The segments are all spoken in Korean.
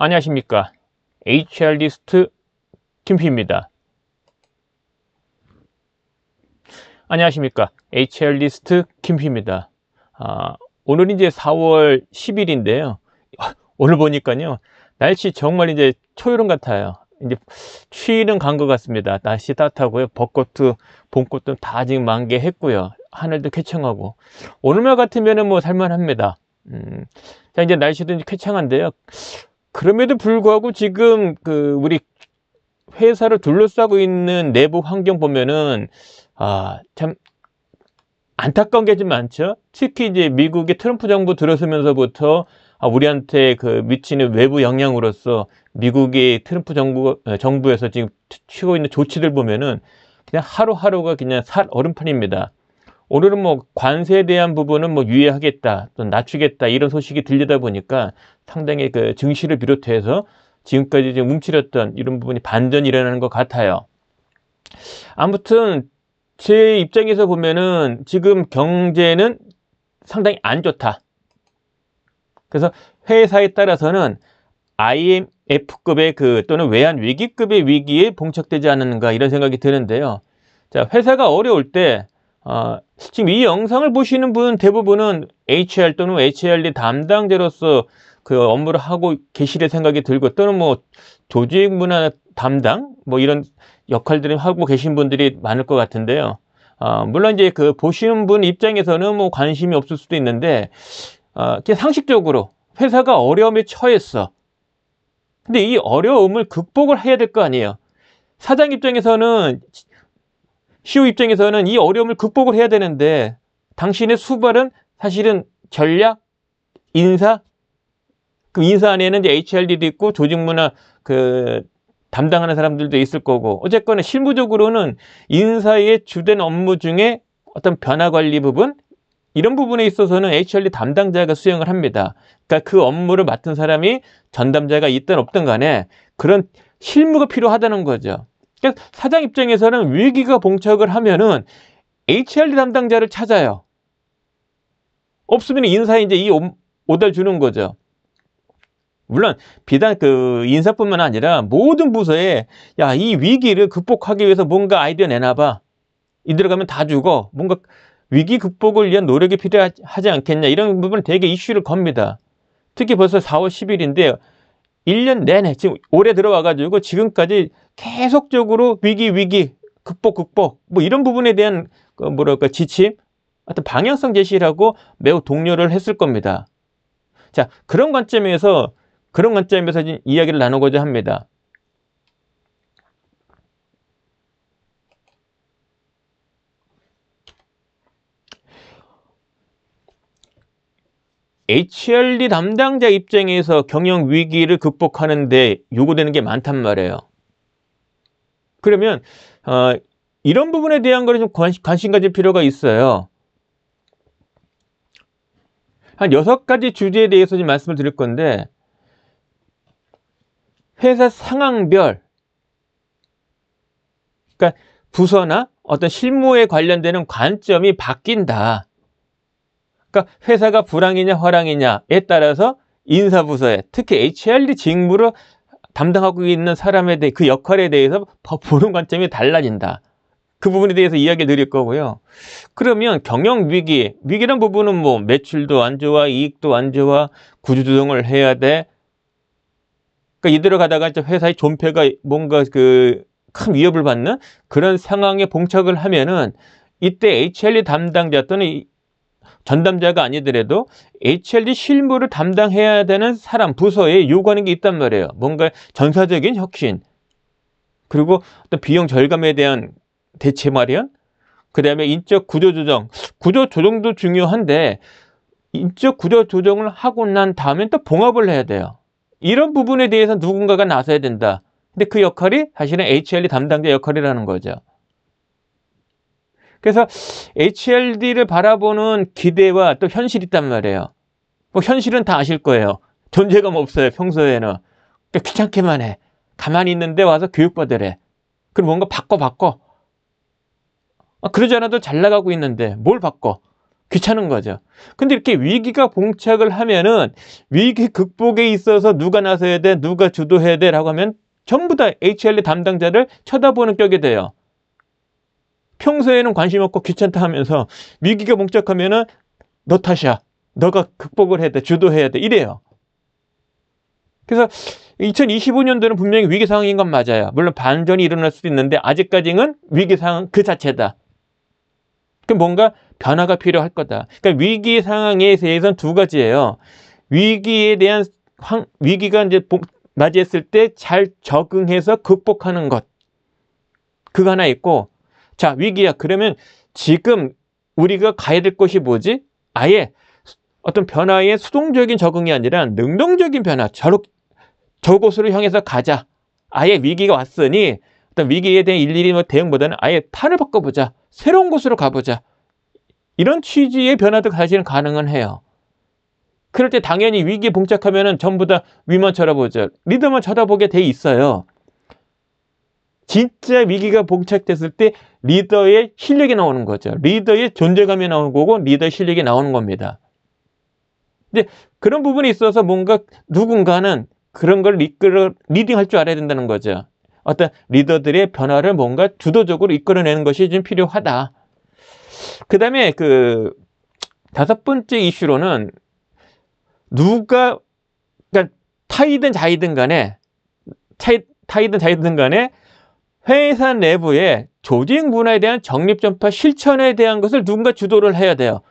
안녕하십니까. HR리스트 김P입니다. 안녕하십니까. HR리스트 김P입니다. 오늘 이제 4월 10일인데요. 오늘 보니까요. 날씨 정말 이제 초여름 같아요. 이제 추위는 간 것 같습니다. 날씨 따뜻하고요. 벚꽃도, 봄꽃도 다 지금 만개했고요. 하늘도 쾌청하고. 오늘만 같으면은 뭐 살만합니다. 자, 이제 날씨도 이제 쾌청한데요. 그럼에도 불구하고 지금 우리 회사를 둘러싸고 있는 내부 환경 보면은 참 안타까운 게 좀 많죠. 특히 이제 미국의 트럼프 정부 들어서면서부터 우리한테 미치는 외부 영향으로서 미국의 트럼프 정부에서 지금 취하고 있는 조치들 보면은 그냥 하루하루가 그냥 얼음판입니다. 오늘은 뭐 관세에 대한 부분은 뭐 유예하겠다, 또 낮추겠다 이런 소식이 들리다 보니까 상당히 증시를 비롯해서 지금까지 지금 움츠렸던 이런 부분이 반전이 일어나는 것 같아요. 아무튼 제 입장에서 보면은 지금 경제는 상당히 안 좋다. 그래서 회사에 따라서는 IMF급의 또는 외환위기급의 위기에 봉착되지 않는가 이런 생각이 드는데요. 자, 회사가 어려울 때 지금 이 영상을 보시는 분 대부분은 HR 또는 HRD 담당자로서 업무를 하고 계시릴 생각이 들고, 또는 뭐 조직 문화 담당 뭐 이런 역할들을 하고 계신 분들이 많을 것 같은데요. 물론 이제 보시는 분 입장에서는 뭐 관심이 없을 수도 있는데, 상식적으로 회사가 어려움에 처했어. 근데 이 어려움을 극복을 해야 될 거 아니에요. 사장 입장에서는, CEO 입장에서는 이 어려움을 극복을 해야 되는데, 당신의 수발은 사실은 전략, 인사, 인사 안에는 이제 HRD도 있고 조직 문화 담당하는 사람들도 있을 거고, 어쨌거나 실무적으로는 인사의 주된 업무 중에 어떤 변화 관리 부분, 이런 부분에 있어서는 HRD 담당자가 수행을 합니다. 그러니까 그 업무를 맡은 사람이 전담자가 있든 없든 간에 그런 실무가 필요하다는 거죠. 그러니까 사장 입장에서는 위기가 봉착을 하면은 HRD 담당자를 찾아요. 없으면 인사에 이제 이 오달 주는 거죠. 물론 비단 인사뿐만 아니라 모든 부서에 이 위기를 극복하기 위해서 뭔가 아이디어 내놔봐. 이대로 가면 다 죽어. 뭔가 위기 극복을 위한 노력이 필요하지 않겠냐, 이런 부분을 되게 이슈를 겁니다. 특히 벌써 4월 10일인데 1년 내내 지금 올해 들어와가지고 지금까지 계속적으로 위기 극복 뭐 이런 부분에 대한 지침, 어떤 방향성 제시를 하고 매우 독려를 했을 겁니다. 자, 그런 관점에서 이야기를 나누고자 합니다. HRD 담당자 입장에서 경영 위기를 극복하는데 요구되는 게 많단 말이에요. 그러면 이런 부분에 대한 거를 좀 관심 가질 필요가 있어요. 한 6가지 주제에 대해서 좀 말씀을 드릴 건데, 회사 상황별, 그러니까 부서나 어떤 실무에 관련되는 관점이 바뀐다. 그러니까 회사가 불황이냐 화랑이냐에 따라서 인사부서에, 특히 HRD 직무를 담당하고 있는 사람에 대해 그 역할에 대해서 보는 관점이 달라진다. 그 부분에 대해서 이야기를 드릴 거고요. 그러면 경영 위기란 부분은 뭐 매출도 안 좋아, 이익도 안 좋아, 구조조정을 해야 돼. 그러니까 이대로 가다가 회사의 존폐가 뭔가 큰 위협을 받는 그런 상황에 봉착을 하면은, 이때 HRD 담당자 또는 전담자가 아니더라도 HRD 실무를 담당해야 되는 사람, 부서에 요구하는 게 있단 말이에요. 뭔가 전사적인 혁신, 그리고 어떤 비용 절감에 대한 대체 마련, 그 다음에 인적 구조조정도 중요한데, 인적 구조조정을 하고 난 다음에 또 봉합을 해야 돼요. 이런 부분에 대해서 누군가가 나서야 된다. 근데 그 역할이 사실은 HRD 담당자 역할이라는 거죠. 그래서 HRD를 바라보는 기대와 또 현실이 있단 말이에요. 뭐 현실은 다 아실 거예요. 존재감 없어요, 평소에는. 그러니까 귀찮게만 해. 가만히 있는데 와서 교육받으래. 그럼 뭔가 바꿔. 그러지 않아도 잘 나가고 있는데 뭘 바꿔? 귀찮은 거죠. 근데 이렇게 위기가 봉착을 하면은 위기 극복에 있어서 누가 나서야 돼, 누가 주도해야 돼 라고 하면 전부 다 HLD 담당자를 쳐다보는 격이 돼요. 평소에는 관심 없고 귀찮다 하면서 위기가 봉착하면은 너 탓이야. 너가 극복을 해야 돼, 주도해야 돼 이래요. 그래서 2025년도는 분명히 위기 상황인 건 맞아요. 물론 반전이 일어날 수도 있는데 아직까지는 위기 상황 그 자체다. 그 뭔가 변화가 필요할 거다. 그러니까 위기 상황에 대해서는 두 가지예요. 위기에 대한 위기가 이제 맞이했을 때 잘 적응해서 극복하는 것. 그거 하나 있고, 자, 위기야. 그러면 지금 우리가 가야 될 곳이 뭐지? 아예 어떤 변화의 수동적인 적응이 아니라 능동적인 변화. 저곳으로 향해서 가자. 아예 위기가 왔으니 어떤 위기에 대한 일일이 대응보다는 아예 판을 바꿔보자. 새로운 곳으로 가보자. 이런 취지의 변화도 사실은 가능은 해요. 그럴 때 당연히 위기에 봉착하면은 전부 다 위만 쳐다보죠. 리더만 쳐다보게 돼 있어요. 진짜 위기가 봉착됐을 때 리더의 실력이 나오는 거죠. 리더의 존재감이 나오는 거고 리더의 실력이 나오는 겁니다. 이제 그런 부분에 있어서 뭔가 누군가는 그런 걸 리딩할 줄 알아야 된다는 거죠. 어떤 리더들의 변화를 뭔가 주도적으로 이끌어내는 것이 좀 필요하다. 그 다음에 그 다섯 번째 이슈로는 그러니까 타이든 자이든 간에 회사 내부의 조직 문화에 대한 정립전파 실천에 대한 것을 누군가 주도를 해야 돼요.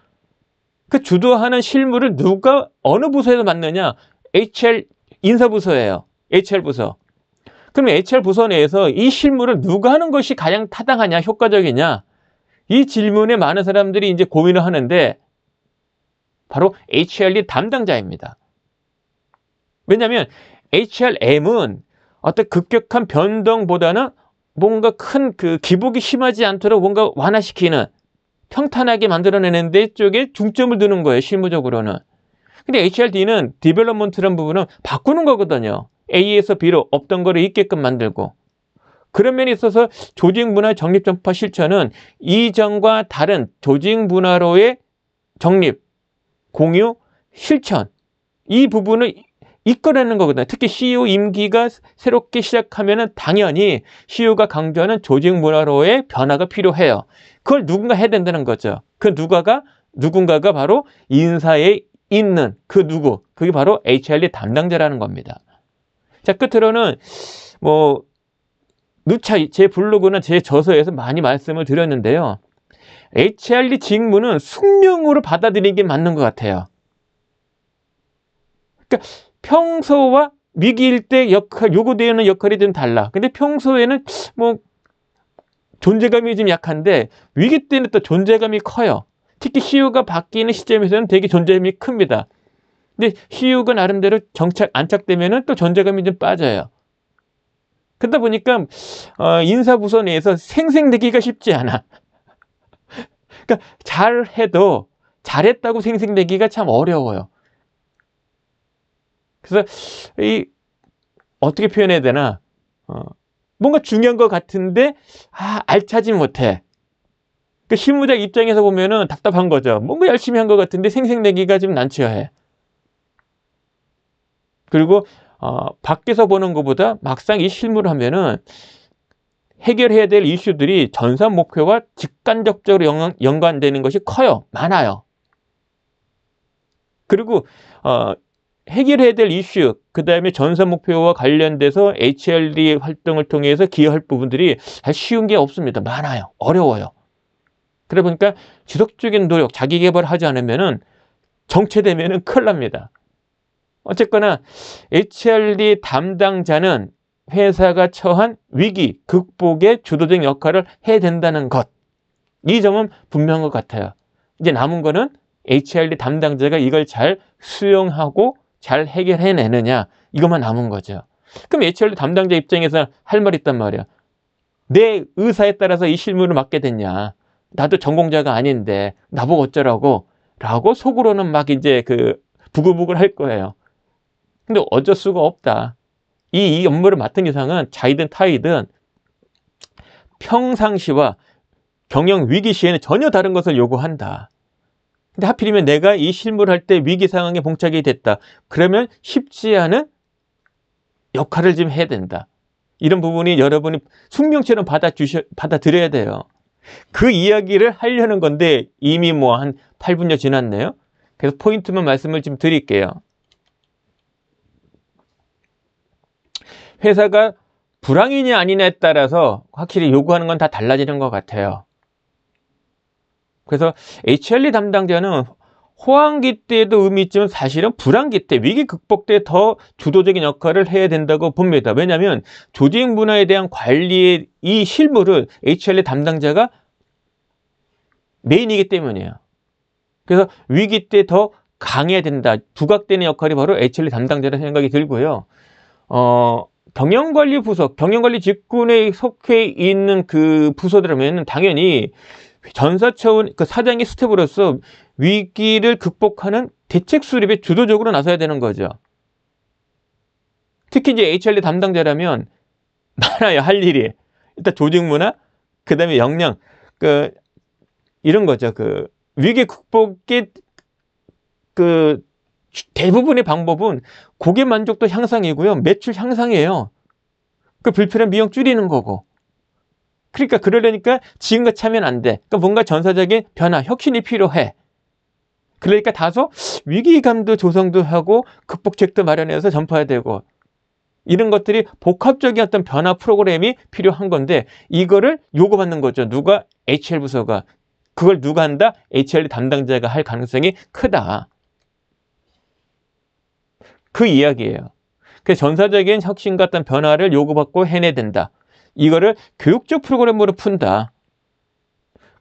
그 주도하는 실무를 어느 부서에서 맡느냐? HR 인사부서예요. HR 부서. 그럼 HR 부서 내에서 이 실무를 누가 하는 것이 가장 타당하냐, 효과적이냐? 이 질문에 많은 사람들이 이제 고민을 하는데 바로 HRD 담당자입니다. 왜냐하면 HRM은 어떤 급격한 변동보다는 뭔가 큰 기복이 심하지 않도록 뭔가 완화시키는 평탄하게 만들어내는 데 쪽에 중점을 두는 거예요. 실무적으로는. 근데 HRD는 디벨롭먼트라는 부분은 바꾸는 거거든요. A에서 B로 없던 거를 있게끔 만들고. 그런 면에 있어서 조직문화 정립전파 실천은 이전과 다른 조직문화로의 정립, 공유, 실천 이 부분을 이끌어내는 거거든요. 특히 CEO 임기가 새롭게 시작하면 당연히 CEO가 강조하는 조직문화로의 변화가 필요해요. 그걸 누군가 해야 된다는 거죠. 그 누군가가 바로 인사에 있는 그 누구, 그게 바로 HRD 담당자라는 겁니다. 자, 끝으로는 누차 제 블로그나 제 저서에서 많이 말씀을 드렸는데요. HRD 직무는 숙명으로 받아들이는 게 맞는 것 같아요. 그러니까 평소와 위기일 때 요구되는 역할이 좀 달라. 근데 평소에는 존재감이 좀 약한데 위기 때는 또 존재감이 커요. 특히 CEO가 바뀌는 시점에서는 되게 존재감이 큽니다. 근데 CEO가 나름대로 안착되면은 또 존재감이 좀 빠져요. 그러다 보니까 인사부서 내에서 생생내기가 쉽지 않아. 그러니까 잘해도 잘했다고 생생내기가 참 어려워요. 그래서 어떻게 표현해야 되나? 뭔가 중요한 것 같은데 알차지 못해. 그 실무자 입장에서 보면은 답답한 거죠. 뭔가 열심히 한 것 같은데 생생내기가 좀 난처해. 그리고 밖에서 보는 것보다 막상 이 실무를 하면은 해결해야 될 이슈들이 전산 목표와 직간접적으로 연관되는 것이 커요. 많아요. 그리고 해결해야 될 이슈, 그 다음에 전산 목표와 관련돼서 HRD 활동을 통해서 기여할 부분들이 쉬운 게 없습니다. 많아요. 어려워요. 그러다 보니까 지속적인 노력, 자기 개발을 하지 않으면은 정체되면은 큰일 납니다. 어쨌거나 HRD 담당자는 회사가 처한 위기 극복의 주도적 역할을 해야 된다는 것. 이 점은 분명한 것 같아요. 이제 남은 거는 HRD 담당자가 이걸 잘 수용하고 잘 해결해내느냐 이것만 남은 거죠. 그럼 HRD 담당자 입장에서 할 말이 있단 말이야. 내 의사에 따라서 이 실무를 맡게 됐냐. 나도 전공자가 아닌데 나보고 어쩌라고 라고 속으로는 막 이제 부글부글 할 거예요. 근데 어쩔 수가 없다. 이 업무를 맡은 이상은 자이든 타이든 평상시와 경영 위기 시에는 전혀 다른 것을 요구한다. 근데 하필이면 내가 이 실무를 할 때 위기 상황에 봉착이 됐다. 그러면 쉽지 않은 역할을 좀 해야 된다. 이런 부분이 여러분이 숙명처럼 받아들여야 돼요. 그 이야기를 하려는 건데 이미 뭐 한 8분여 지났네요. 그래서 포인트만 말씀을 좀 드릴게요. 회사가 불황이냐 아니냐에 따라서 확실히 요구하는 건 다 달라지는 것 같아요. 그래서 HRD 담당자는 호황기 때도 의미 있지만 사실은 불황기 때, 위기 극복 때 더 주도적인 역할을 해야 된다고 봅니다. 왜냐하면 조직 문화에 대한 관리의 이 실무를 HRD 담당자가 메인이기 때문이에요. 그래서 위기 때 더 강해야 된다. 부각되는 역할이 바로 HRD 담당자라는 생각이 들고요. 경영관리 부서, 경영관리 직군에 속해 있는 그 부서들이면 당연히 전사 차원, 그 사장의 스텝으로서 위기를 극복하는 대책 수립에 주도적으로 나서야 되는 거죠. 특히 이제 HRD 담당자라면 많아요, 할 일이. 일단 조직 문화, 그 다음에 역량, 이런 거죠. 위기 극복의 대부분의 방법은 고객 만족도 향상이고요. 매출 향상이에요. 불필요한 비용 줄이는 거고. 그러니까 그러려니까 지금같이 하면 안 돼. 그러니까 뭔가 전사적인 변화, 혁신이 필요해. 그러니까 다소 위기감도 조성도 하고 극복책도 마련해서 전파해야 되고 이런 것들이 복합적인 어떤 변화 프로그램이 필요한 건데 이거를 요구받는 거죠. 누가? HR 부서가. 그걸 누가 한다? HRD 담당자가 할 가능성이 크다. 그 이야기예요. 그래서 전사적인 혁신과 어떤 변화를 요구받고 해내야 된다. 이거를 교육적 프로그램으로 푼다.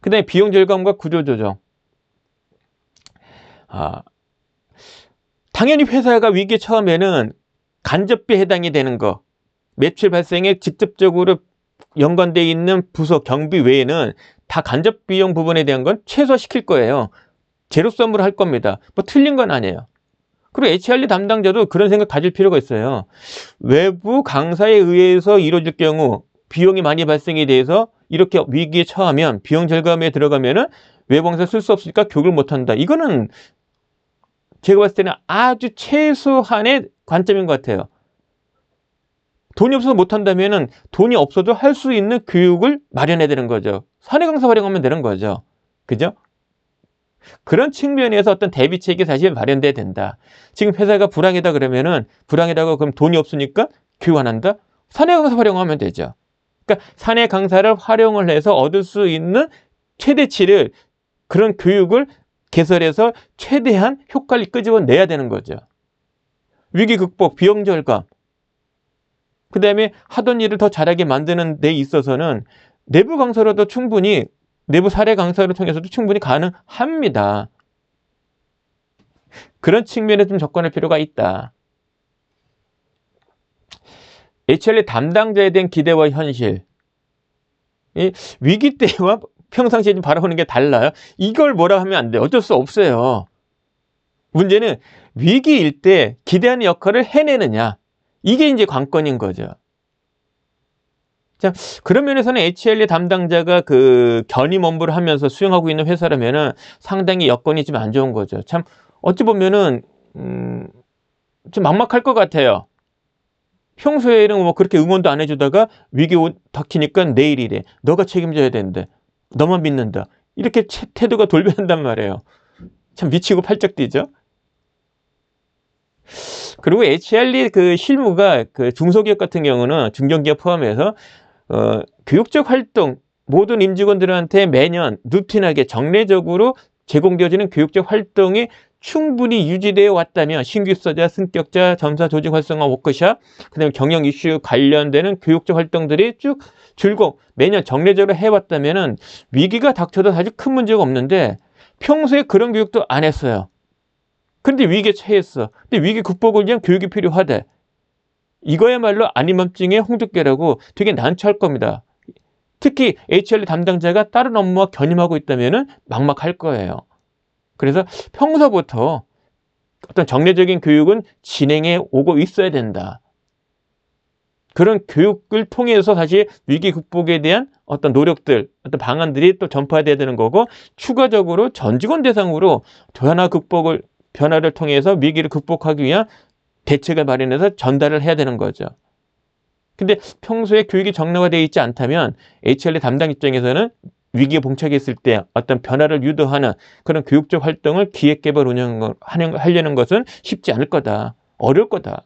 그 다음에 비용 절감과 구조 조정. 당연히 회사가 위기에 처음에는 간접비 해당이 되는 거, 매출 발생에 직접적으로 연관되어 있는 부서 경비 외에는 다 간접 비용 부분에 대한 건 최소화시킬 거예요. 제로섬으로 할 겁니다. 뭐 틀린 건 아니에요. 그리고 HRD 담당자도 그런 생각 가질 필요가 있어요. 외부 강사에 의해서 이루어질 경우 비용이 많이 발생이 돼서 이렇게 위기에 처하면 비용 절감에 들어가면은 외부 강사 쓸 수 없으니까 교육을 못한다. 이거는 제가 봤을 때는 아주 최소한의 관점인 것 같아요. 돈이 없어서 못한다면은 돈이 없어도 할 수 있는 교육을 마련해야 되는 거죠. 사내 강사 활용하면 되는 거죠. 그죠? 그런 측면에서 어떤 대비책이 사실 마련돼야 된다. 지금 회사가 불황이다 그러면은 불황이라고 그럼 돈이 없으니까 교육 안 한다? 사내 강사 활용하면 되죠. 그러니까 사내 강사를 활용을 해서 얻을 수 있는 최대치를 그런 교육을 개설해서 최대한 효과를 끄집어내야 되는 거죠. 위기 극복, 비용 절감. 그 다음에 하던 일을 더 잘하게 만드는 데 있어서는 내부 강사로도 충분히 내부 사례 강사를 통해서도 충분히 가능합니다. 그런 측면에 좀 접근할 필요가 있다. HRD 담당자에 대한 기대와 현실. 위기 때와 평상시에 좀 바라보는 게 달라요. 이걸 뭐라 하면 안 돼요. 어쩔 수 없어요. 문제는 위기일 때 기대하는 역할을 해내느냐. 이게 이제 관건인 거죠. 자, 그런 면에서는 HRD 담당자가 견임 업무를 하면서 수행하고 있는 회사라면은 상당히 여건이 좀 안 좋은 거죠. 참, 어찌 보면은, 좀 막막할 것 같아요. 평소에는 뭐 그렇게 응원도 안 해주다가 위기 닥치니까 내일이래. 너가 책임져야 되는데. 너만 믿는다. 이렇게 태도가 돌변한단 말이에요. 참 미치고 팔짝 뛰죠. 그리고 HRD 실무가 중소기업 같은 경우는 중견기업 포함해서 교육적 활동, 모든 임직원들한테 매년 루틴하게 정례적으로 제공되어지는 교육적 활동이 충분히 유지되어 왔다면 신규 입사자, 승격자, 점사 조직 활성화 워크숍, 그다음에 경영 이슈 관련되는 교육적 활동들이 쭉 줄곧 매년 정례적으로 해왔다면은 위기가 닥쳐도 사실 큰 문제가 없는데 평소에 그런 교육도 안 했어요. 그런데 위기에 처했어. 근데 위기 극복을 위한 교육이 필요하대. 이거야말로 안임함증의 홍두깨라고 되게 난처할 겁니다. 특히 HRD 담당자가 다른 업무와 견임하고 있다면 막막할 거예요. 그래서 평소부터 어떤 정례적인 교육은 진행해 오고 있어야 된다. 그런 교육을 통해서 사실 위기 극복에 대한 어떤 노력들, 어떤 방안들이 또 전파돼야 되는 거고, 추가적으로 전 직원 대상으로 변화를 통해서 위기를 극복하기 위한 대책을 마련해서 전달을 해야 되는 거죠. 근데 평소에 교육이 정량화되어 있지 않다면 HRD 담당 입장에서는 위기에 봉착했을 때 어떤 변화를 유도하는 그런 교육적 활동을 기획개발 하려는 것은 쉽지 않을 거다. 어려울 거다.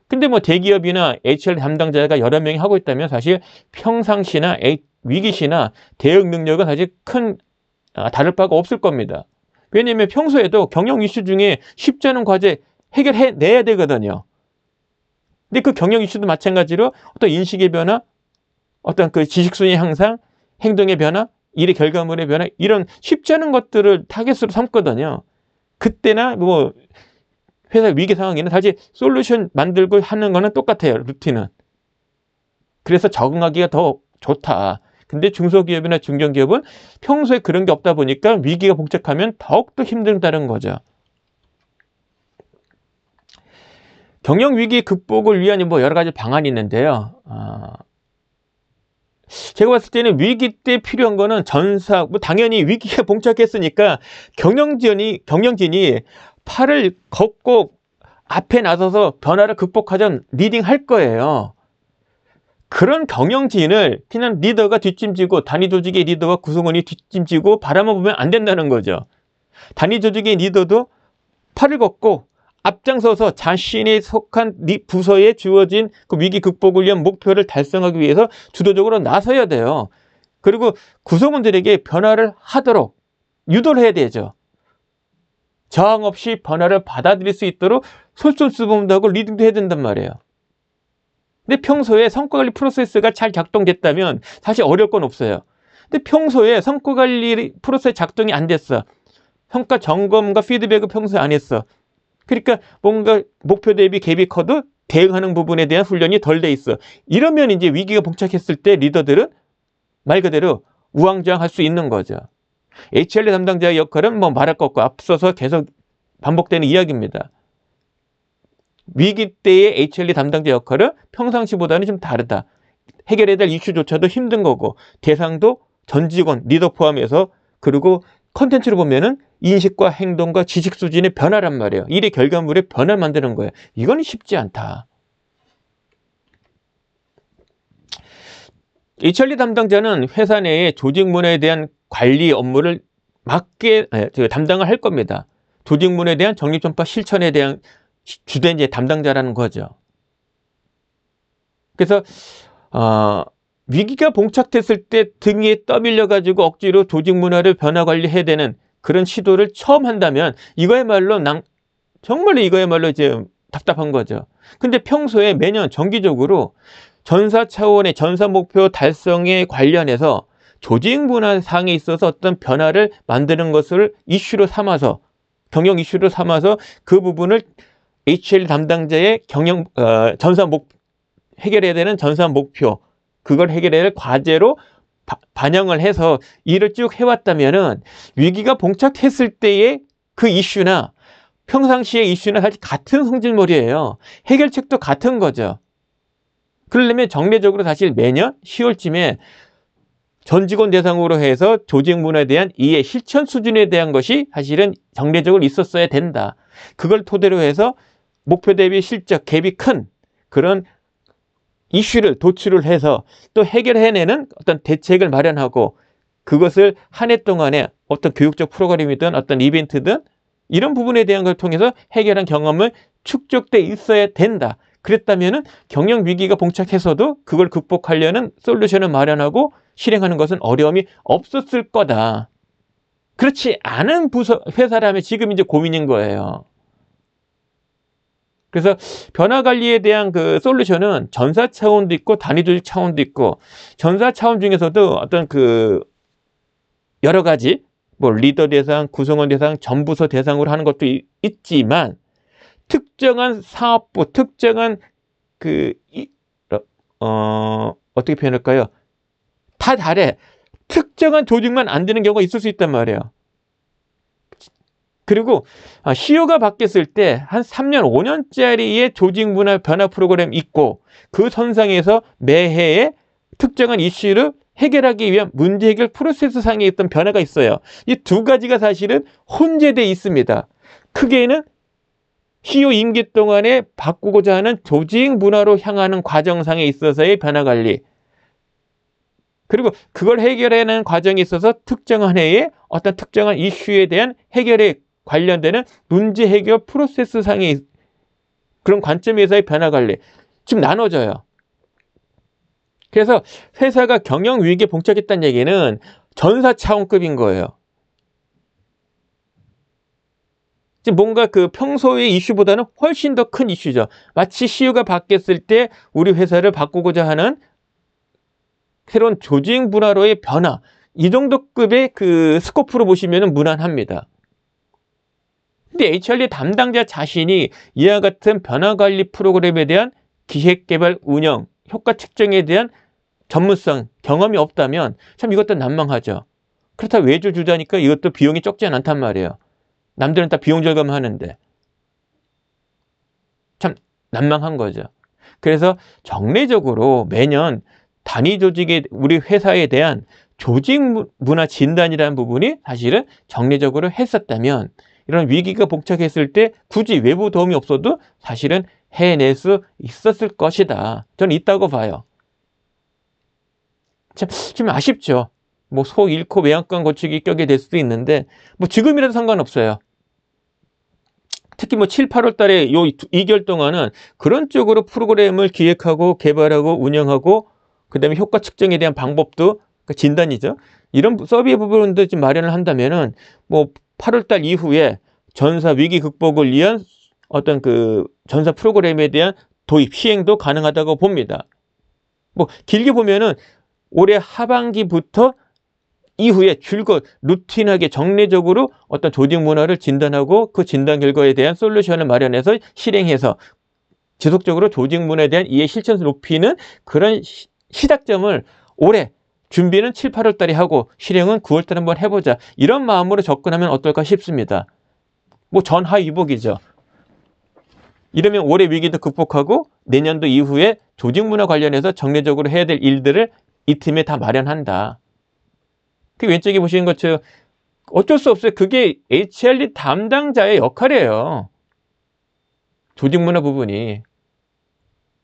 근데 뭐 대기업이나 HR 담당자가 여러 명이 하고 있다면 사실 평상시나 위기시나 대응 능력은 사실 다를 바가 없을 겁니다. 왜냐하면 평소에도 경영 이슈 중에 쉽지 않은 과제 해결해내야 되거든요. 근데 그 경영 이슈도 마찬가지로 어떤 인식의 변화, 어떤 그 지식순위 향상, 행동의 변화, 일의 결과물의 변화, 이런 쉽지 않은 것들을 타겟으로 삼거든요. 그때나 뭐 회사 위기 상황에는 사실 솔루션 만들고 하는 거는 똑같아요. 루틴은. 그래서 적응하기가 더 좋다. 근데 중소기업이나 중견기업은 평소에 그런 게 없다 보니까 위기가 봉착하면 더욱더 힘들다는 거죠. 경영 위기 극복을 위한 뭐 여러 가지 방안이 있는데요. 제가 봤을 때는 위기 때 필요한 거는 뭐 당연히 위기에 봉착했으니까 경영진이 팔을 걷고 앞에 나서서 변화를 극복하자는 리딩 할 거예요. 그런 경영진을 그냥 리더가 뒷짐지고, 단위 조직의 리더와 구성원이 뒷짐지고 바라만 보면 안 된다는 거죠. 단위 조직의 리더도 팔을 걷고 앞장서서 자신이 속한 부서에 주어진 그 위기 극복을 위한 목표를 달성하기 위해서 주도적으로 나서야 돼요. 그리고 구성원들에게 변화를 하도록 유도를 해야 되죠. 저항 없이 변화를 받아들일 수 있도록 솔선수범도 하고 리딩도 해야 된단 말이에요. 근데 평소에 성과관리 프로세스가 잘 작동됐다면 사실 어려울 건 없어요. 근데 평소에 성과관리 프로세스 작동이 안 됐어. 성과 점검과 피드백을 평소에 안 했어. 그러니까 뭔가 목표 대비 갭이 커도 대응하는 부분에 대한 훈련이 덜 돼 있어. 이러면 이제 위기가 봉착했을 때 리더들은 말 그대로 우왕좌왕할 수 있는 거죠. HRD 담당자의 역할은 뭐 말할 것 없고 앞서서 계속 반복되는 이야기입니다. 위기 때의 HRD 담당자 역할은 평상시보다는 좀 다르다. 해결해야 될 이슈조차도 힘든 거고, 대상도 전 직원, 리더 포함해서, 그리고 컨텐츠로 보면은 인식과 행동과 지식 수준의 변화란 말이에요. 일의 결과물의 변화를 만드는 거예요. 이건 쉽지 않다. HRD 담당자는 회사 내의 조직 문화에 대한 관리 업무를 담당을 할 겁니다. 조직 문화에 대한 정립전파 실천에 대한 주된 담당자라는 거죠. 그래서 위기가 봉착됐을 때 등에 떠밀려 가지고 억지로 조직 문화를 변화 관리해야 되는 그런 시도를 처음 한다면 정말로 이거야말로 이제 답답한 거죠. 근데 평소에 매년 정기적으로 전사 차원의 전사 목표 달성에 관련해서 조직 문화상에 있어서 어떤 변화를 만드는 것을 경영 이슈로 삼아서 그 부분을 HRD 담당자의 해결해야 되는 전사 목표, 그걸 해결해야 될 과제로 반영을 해서 일을 쭉 해왔다면은 위기가 봉착했을 때의 그 이슈나 평상시의 이슈는 사실 같은 성질물이에요. 해결책도 같은 거죠. 그러려면 정례적으로 사실 매년 10월쯤에 전 직원 대상으로 해서 조직 문화에 대한 이해, 실천 수준에 대한 것이 사실은 정례적으로 있었어야 된다. 그걸 토대로 해서 목표 대비 실적, 갭이 큰 그런 이슈를 도출을 해서 또 해결해내는 어떤 대책을 마련하고, 그것을 한 해 동안에 어떤 교육적 프로그램이든 어떤 이벤트든 이런 부분에 대한 걸 통해서 해결한 경험을 축적돼 있어야 된다. 그랬다면은 경영 위기가 봉착해서도 그걸 극복하려는 솔루션을 마련하고 실행하는 것은 어려움이 없었을 거다. 그렇지 않은 회사라면 지금 이제 고민인 거예요. 그래서 변화 관리에 대한 그 솔루션은 전사 차원도 있고 단위 조직 차원도 있고, 전사 차원 중에서도 어떤 여러 가지 뭐 리더 대상, 구성원 대상, 전부서 대상으로 하는 것도 있지만, 특정한 사업부, 특정한 어떻게 표현할까요? 다 다래. 특정한 조직만 안 되는 경우가 있을 수 있단 말이에요. 그리고 CEO가 바뀌었을 때 한 3년, 5년짜리의 조직 문화 변화 프로그램이 있고 그 선상에서 매해에 특정한 이슈를 해결하기 위한 문제 해결 프로세스 상에 있던 변화가 있어요. 이 두 가지가 사실은 혼재되어 있습니다. 크게는 CEO 임기 동안에 바꾸고자 하는 조직 문화로 향하는 과정상에 있어서의 변화 관리, 그리고 그걸 해결하는 과정에 있어서 특정한 해에 어떤 특정한 이슈에 대한 해결에 관련되는 문제 해결 프로세스 상의 그런 관점에서의 변화 관리 지금 나눠져요. 그래서 회사가 경영 위기에 봉착했다는 얘기는 전사 차원급인 거예요. 지금 뭔가 그 평소의 이슈보다는 훨씬 더 큰 이슈죠. 마치 CEO가 바뀌었을 때 우리 회사를 바꾸고자 하는 새로운 조직 문화로의 변화, 이 정도 급의 그 스코프로 보시면 무난합니다. 근데 HRD 담당자 자신이 이와 같은 변화 관리 프로그램에 대한 기획, 개발, 운영, 효과 측정에 대한 전문성, 경험이 없다면 참 이것도 난망하죠. 그렇다고 외주주자니까 이것도 비용이 적지 않단 말이에요. 남들은 다 비용 절감하는데 참 난망한 거죠. 그래서 정례적으로 매년 단위 조직의 우리 회사에 대한 조직 문화 진단이라는 부분이 사실은 정례적으로 했었다면 이런 위기가 봉착했을 때 굳이 외부 도움이 없어도 사실은 해낼 수 있었을 것이다. 저는 있다고 봐요. 참, 좀 아쉽죠. 뭐 속 잃고 외양간 고치기 격이 될 수도 있는데 뭐 지금이라도 상관없어요. 특히 뭐 7, 8월 달에 요 2개월 동안은 그런 쪽으로 프로그램을 기획하고 개발하고 운영하고 그다음에 효과 측정에 대한 방법도 진단이죠. 이런 서비스 부분도 좀 마련을 한다면은 뭐 8월 달 이후에 전사 위기 극복을 위한 어떤 그 전사 프로그램에 대한 도입, 시행도 가능하다고 봅니다. 뭐 길게 보면은 올해 하반기부터 이후에 줄곧 루틴하게 정례적으로 어떤 조직 문화를 진단하고 그 진단 결과에 대한 솔루션을 마련해서 실행해서 지속적으로 조직 문화에 대한 이해 실천을 높이는 그런 시작점을 올해 준비는 7, 8월 달에 하고 실행은 9월 달에 한번 해보자. 이런 마음으로 접근하면 어떨까 싶습니다. 뭐 전하위복이죠. 이러면 올해 위기도 극복하고 내년도 이후에 조직 문화 관련해서 정례적으로 해야 될 일들을 이 팀에 다 마련한다. 그 왼쪽에 보시는 것처럼 어쩔 수 없어요. 그게 HRD 담당자의 역할이에요. 조직 문화 부분이.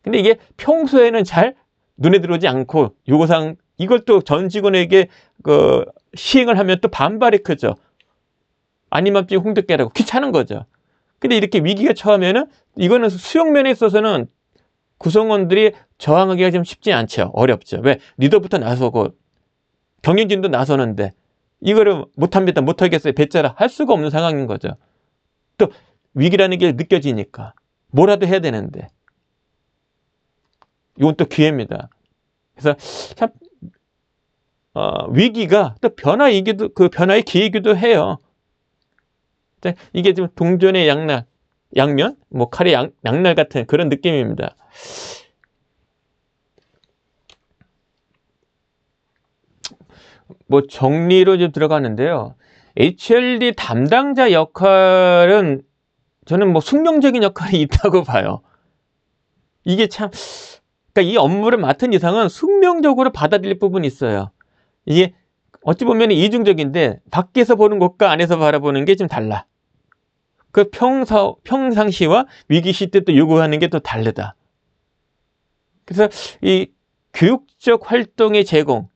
근데 이게 평소에는 잘 눈에 들어오지 않고 요구사항 이걸 또 전 직원에게 그 시행을 하면 또 반발이 크죠. 아니면 홍두깨라고 귀찮은 거죠. 근데 이렇게 위기가 처하면은 이거는 수용면에 있어서는 구성원들이 저항하기가 좀 쉽지 않죠. 어렵죠. 왜? 리더부터 나서고 경영진도 나서는데 이거를 못합니다. 못하겠어요. 배짜라 할 수가 없는 상황인 거죠. 또 위기라는 게 느껴지니까 뭐라도 해야 되는데 이건 또 기회입니다. 그래서 참 위기가 또 변화이기도 그 변화의 기회이기도 해요. 이게 좀 동전의 양면, 뭐 칼의 양날 같은 그런 느낌입니다. 뭐 정리로 좀 들어가는데요. HRD 담당자 역할은 저는 뭐 숙명적인 역할이 있다고 봐요. 이게 참, 그러니까 이 업무를 맡은 이상은 숙명적으로 받아들일 부분이 있어요. 이게 어찌 보면 이중적인데 밖에서 보는 것과 안에서 바라보는 게 좀 달라. 그 평상시와 위기시 때 또 요구하는 게 또 다르다. 그래서 이 교육적 활동의 제공.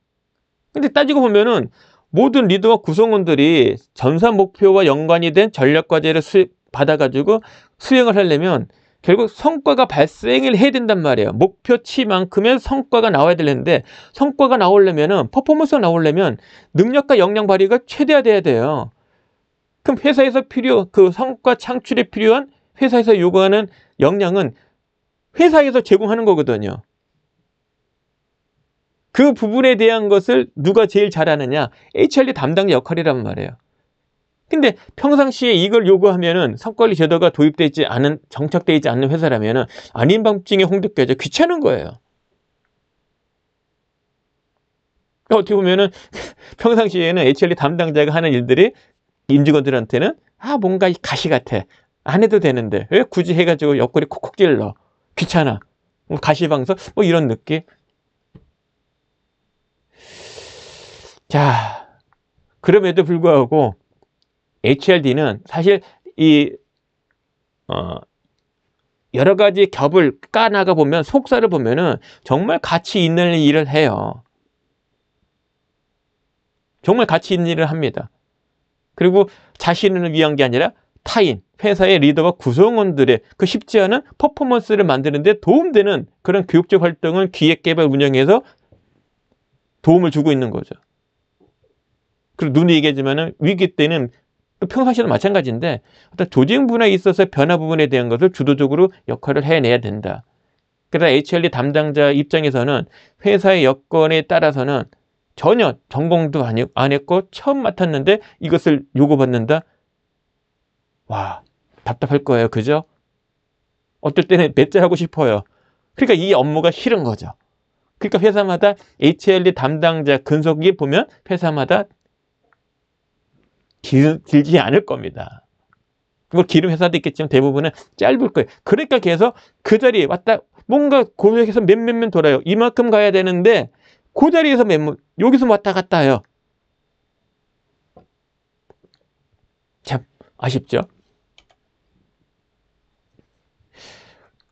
근데 따지고 보면은 모든 리더와 구성원들이 전사 목표와 연관이 된 전략 과제를 받아가지고 수행을 하려면 결국 성과가 발생을 해야 된단 말이에요. 목표치만큼의 성과가 나와야 되는데 성과가 나오려면은 퍼포먼스가 나오려면 능력과 역량 발휘가 최대화돼야 돼요. 그럼 회사에서 그 성과 창출에 필요한 회사에서 요구하는 역량은 회사에서 제공하는 거거든요. 그 부분에 대한 것을 누가 제일 잘하느냐? HRD 담당자 역할이란 말이에요. 근데 평상시에 이걸 요구하면은 성과관리 제도가 도입되지 않은, 정착되어 있지 않는 회사라면은 아닌 밤중에 홍두깨죠. 귀찮은 거예요. 그러니까 어떻게 보면은 평상시에는 HRD 담당자가 하는 일들이 임직원들한테는 뭔가 이 가시 같아. 안 해도 되는데 왜 굳이 해가지고 옆구리 콕콕 찔러. 귀찮아. 가시방석 뭐 이런 느낌. 자, 그럼에도 불구하고 HRD는 사실 이 여러 가지 겹을 까나가 보면, 속살을 보면은 정말 가치 있는 일을 해요. 정말 가치 있는 일을 합니다. 그리고 자신을 위한 게 아니라 타인, 회사의 리더와 구성원들의 그 쉽지 않은 퍼포먼스를 만드는 데 도움되는 그런 교육적 활동을 기획개발 운영해서 도움을 주고 있는 거죠. 그리고 눈이 얘기하지만은 위기 때는 또 평상시도 마찬가지인데 어떤 조직 문화에 있어서 변화 부분에 대한 것을 주도적으로 역할을 해내야 된다. 그러나 HRD 담당자 입장에서는 회사의 여건에 따라서는 전혀 전공도 안 했고 처음 맡았는데 이것을 요구받는다? 와, 답답할 거예요. 그죠? 어떨 때는 배째하고 싶어요. 그러니까 이 업무가 싫은 거죠. 그러니까 회사마다 HRD 담당자 근속이 보면 회사마다 길지 않을 겁니다. 뭐 기름 회사도 있겠지만 대부분은 짧을 거예요. 그러니까 계속 그 자리에 왔다 뭔가 고객에서 몇몇몇 돌아요. 이만큼 가야 되는데 그 자리에서 여기서 왔다 갔다 해요. 참 아쉽죠?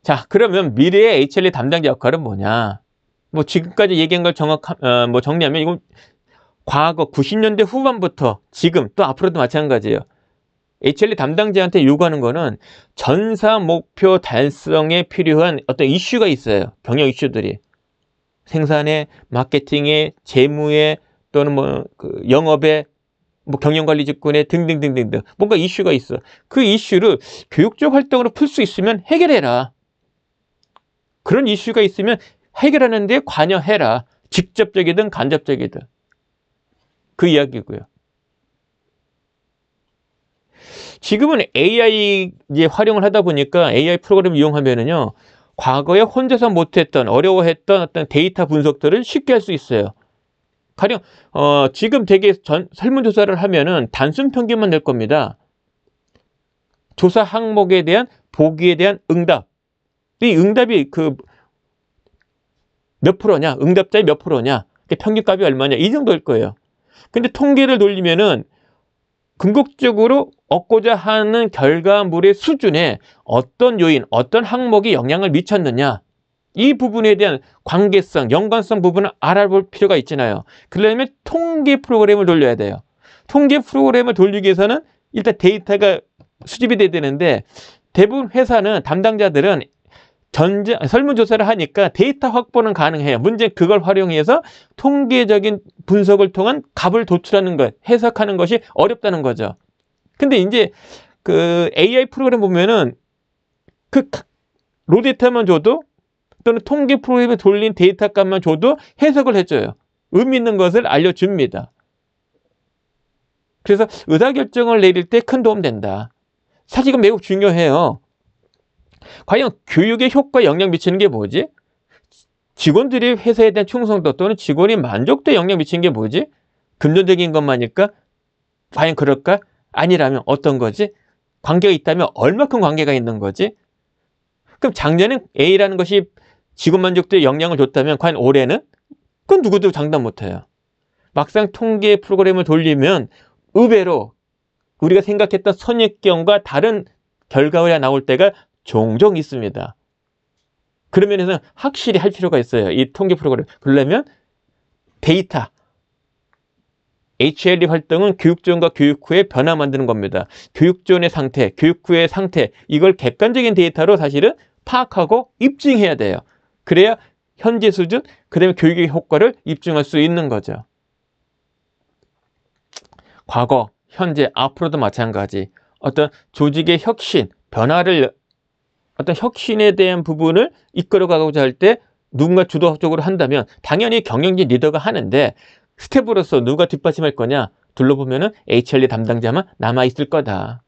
자, 그러면 미래의 HRD 담당자 역할은 뭐냐? 뭐 지금까지 얘기한 걸 정리하면 이건 과거 90년대 후반부터 지금 또 앞으로도 마찬가지예요. HRD 담당자한테 요구하는 거는 전사 목표 달성에 필요한 어떤 이슈가 있어요. 경영 이슈들이. 생산에, 마케팅에, 재무에, 또는 영업에, 경영관리 직군에 등등등등등 뭔가 이슈가 있어. 그 이슈를 교육적 활동으로 풀 수 있으면 해결해라. 그런 이슈가 있으면 해결하는 데 관여해라. 직접적이든 간접적이든. 그 이야기고요. 지금은 AI 이제 활용을 하다 보니까 AI 프로그램 이용하면은요, 과거에 혼자서 못했던, 어려워했던 어떤 데이터 분석들을 쉽게 할 수 있어요. 가령, 지금 되게 설문조사를 하면은 단순 평균만 낼 겁니다. 조사 항목에 대한 보기에 대한 응답. 이 응답이 몇 프로냐? 응답자의 몇 프로냐? 평균값이 얼마냐? 이 정도일 거예요. 근데 통계를 돌리면은 궁극적으로 얻고자 하는 결과물의 수준에 어떤 요인, 어떤 항목이 영향을 미쳤느냐, 이 부분에 대한 관계성, 연관성 부분을 알아볼 필요가 있잖아요. 그러려면 통계 프로그램을 돌려야 돼요. 통계 프로그램을 돌리기 위해서는 일단 데이터가 수집이 돼야 되는데 대부분 회사는, 담당자들은 설문조사를 하니까 데이터 확보는 가능해요. 문제는 그걸 활용해서 통계적인 분석을 통한 값을 도출하는 것, 해석하는 것이 어렵다는 거죠. 근데 이제 AI 프로그램 보면은 로데이터만 줘도, 또는 통계 프로그램에 돌린 데이터 값만 줘도 해석을 해줘요. 의미 있는 것을 알려줍니다. 그래서 의사결정을 내릴 때 큰 도움 된다. 사실 이건 매우 중요해요. 과연 교육에 효과, 영향 미치는 게 뭐지? 직원들이 회사에 대한 충성도 또는 직원이 만족도에 영향 미치는 게 뭐지? 금전적인 것만일까? 과연 그럴까? 아니라면 어떤 거지? 관계가 있다면 얼마큼 관계가 있는 거지? 그럼 작년엔 A라는 것이 직원 만족도에 영향을 줬다면 과연 올해는? 그건 누구도 장담 못해요. 막상 통계 프로그램을 돌리면 의외로 우리가 생각했던 선입견과 다른 결과가 나올 때가 종종 있습니다. 그런 면에서 확실히 할 필요가 있어요. 이 통계 프로그램. 그러려면 데이터, HRD 활동은 교육전과 교육 후에 변화 만드는 겁니다. 교육전의 상태, 교육 후의 상태, 이걸 객관적인 데이터로 사실은 파악하고 입증해야 돼요. 그래야 현재 수준, 그 다음에 교육의 효과를 입증할 수 있는 거죠. 과거, 현재, 앞으로도 마찬가지. 어떤 조직의 혁신, 변화를, 어떤 혁신에 대한 부분을 이끌어가고자 할 때 누군가 주도적으로 한다면 당연히 경영진 리더가 하는데, 스텝으로서 누가 뒷받침할 거냐 둘러보면은 HRD 담당자만 남아있을 거다.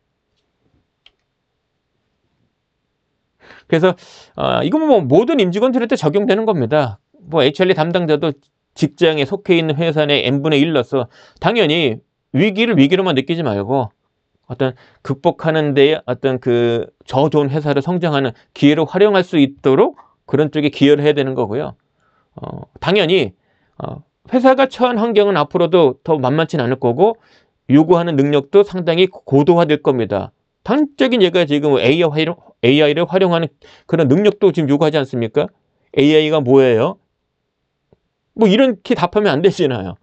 그래서 이건 뭐 모든 임직원들한테 적용되는 겁니다. 뭐 HRD 담당자도 직장에 속해 있는 회사 내 n분의 1로서 당연히 위기를 위기로만 느끼지 말고 어떤 극복하는 데에 어떤 그 저 좋은 회사를 성장하는 기회로 활용할 수 있도록 그런 쪽에 기여를 해야 되는 거고요. 당연히 회사가 처한 환경은 앞으로도 더 만만치는 않을 거고 요구하는 능력도 상당히 고도화될 겁니다. 단적인 예가 지금 AI를 활용하는 그런 능력도 지금 요구하지 않습니까? AI가 뭐예요? 뭐 이렇게 답하면 안 되잖아요.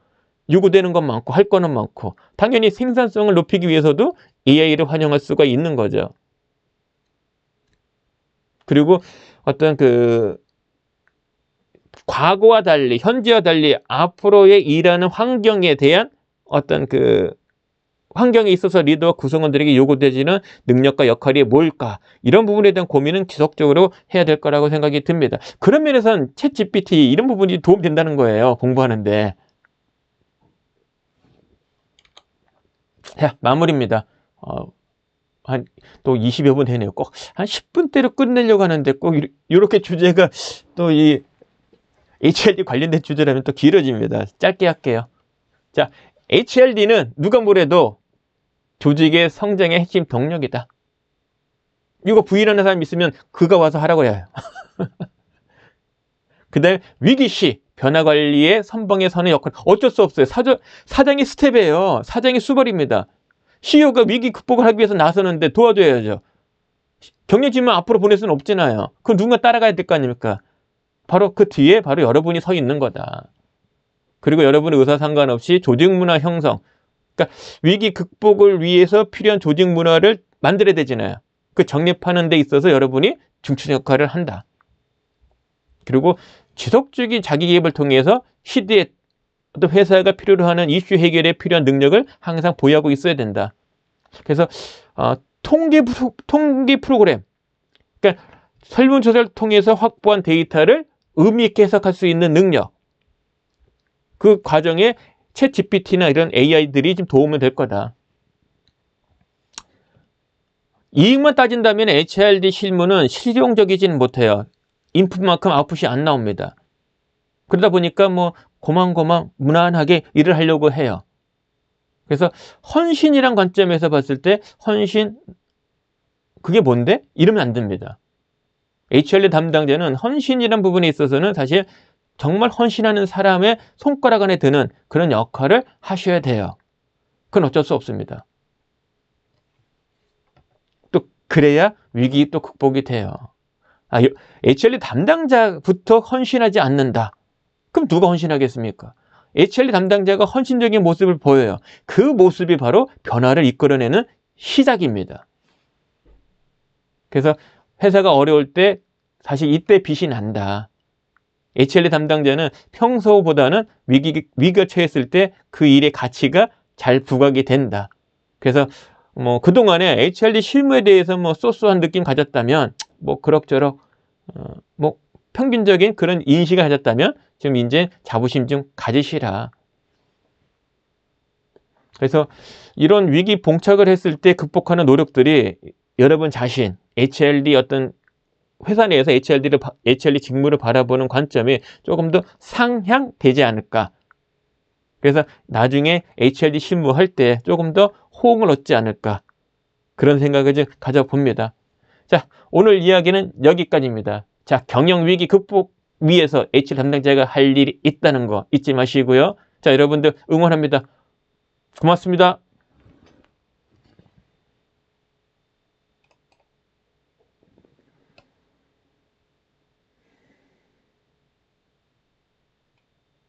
요구되는 건 많고 할 거는 많고 당연히 생산성을 높이기 위해서도 AI를 활용할 수가 있는 거죠. 그리고 어떤 그 과거와 달리 현재와 달리 앞으로의 일하는 환경에 대한 어떤 그 환경에 있어서 리더와 구성원들에게 요구되지는 능력과 역할이 뭘까? 이런 부분에 대한 고민은 지속적으로 해야 될 거라고 생각이 듭니다. 그런 면에서는 챗GPT 이런 부분이 도움된다는 거예요. 공부하는데. 자, 마무리입니다. 또 20여 분 되네요. 꼭 한 10분대로 끝내려고 하는데 꼭 이렇게 주제가 또 이 HRD 관련된 주제라면 또 길어집니다. 짧게 할게요. 자, HRD는 누가 뭐래도 조직의 성장의 핵심 동력이다. 이거 부인하는 사람 있으면 그가 와서 하라고 해요. 그 다음에 위기시 변화관리의 선봉에 서는 역할. 어쩔 수 없어요. 사장이 스텝이에요. 사장이 수벌입니다. CEO가 위기 극복을 하기 위해서 나서는데 도와줘야죠. 경력지만 앞으로 보낼 수는 없잖아요. 그럼 누군가 따라가야 될 거 아닙니까? 바로 그 뒤에 바로 여러분이 서 있는 거다. 그리고 여러분의 의사 상관없이 조직 문화 형성. 그러니까 위기 극복을 위해서 필요한 조직 문화를 만들어야 되잖아요. 그 정립하는 데 있어서 여러분이 중추 역할을 한다. 그리고 지속적인 자기 개입을 통해서 시대에 어떤 회사가 필요로 하는 이슈 해결에 필요한 능력을 항상 보유하고 있어야 된다. 그래서 통계 프로그램, 그러니까 설문조사를 통해서 확보한 데이터를 의미 있게 해석할 수 있는 능력, 그 과정에 챗 GPT나 이런 AI들이 좀 도움이 될 거다. 이익만 따진다면 HRD 실무는 실용적이지는 못해요. 인풋만큼 아웃풋이 안 나옵니다. 그러다 보니까 뭐 고만고만 무난하게 일을 하려고 해요. 그래서 헌신이란 관점에서 봤을 때 헌신, 그게 뭔데? 이러면 안 됩니다. HRD 담당자는 헌신이란 부분에 있어서는 사실 정말 헌신하는 사람의 손가락 안에 드는 그런 역할을 하셔야 돼요. 그건 어쩔 수 없습니다. 또 그래야 위기 또 극복이 돼요. HRD 담당자부터 헌신하지 않는다. 그럼 누가 헌신하겠습니까? HRD 담당자가 헌신적인 모습을 보여요. 그 모습이 바로 변화를 이끌어내는 시작입니다. 그래서 회사가 어려울 때 사실 이때 빛이 난다. HRD 담당자는 평소보다는 위기가 처했을 때 그 일의 가치가 잘 부각이 된다. 그래서 뭐 그동안에 HRD 실무에 대해서 뭐 쏘쏘한 느낌 가졌다면 뭐 그럭저럭 뭐 평균적인 그런 인식을 가졌다면 좀 이제 자부심 좀 가지시라. 그래서 이런 위기 봉착을 했을 때 극복하는 노력들이 여러분 자신, HRD 어떤 회사 내에서 HRD 직무를 바라보는 관점이 조금 더 상향되지 않을까. 그래서 나중에 HRD 실무할 때 조금 더 호응을 얻지 않을까. 그런 생각을 좀 가져봅니다. 자, 오늘 이야기는 여기까지입니다. 자, 경영위기 극복 위해서 HR 담당자가 할 일이 있다는 거 잊지 마시고요. 자, 여러분들 응원합니다. 고맙습니다.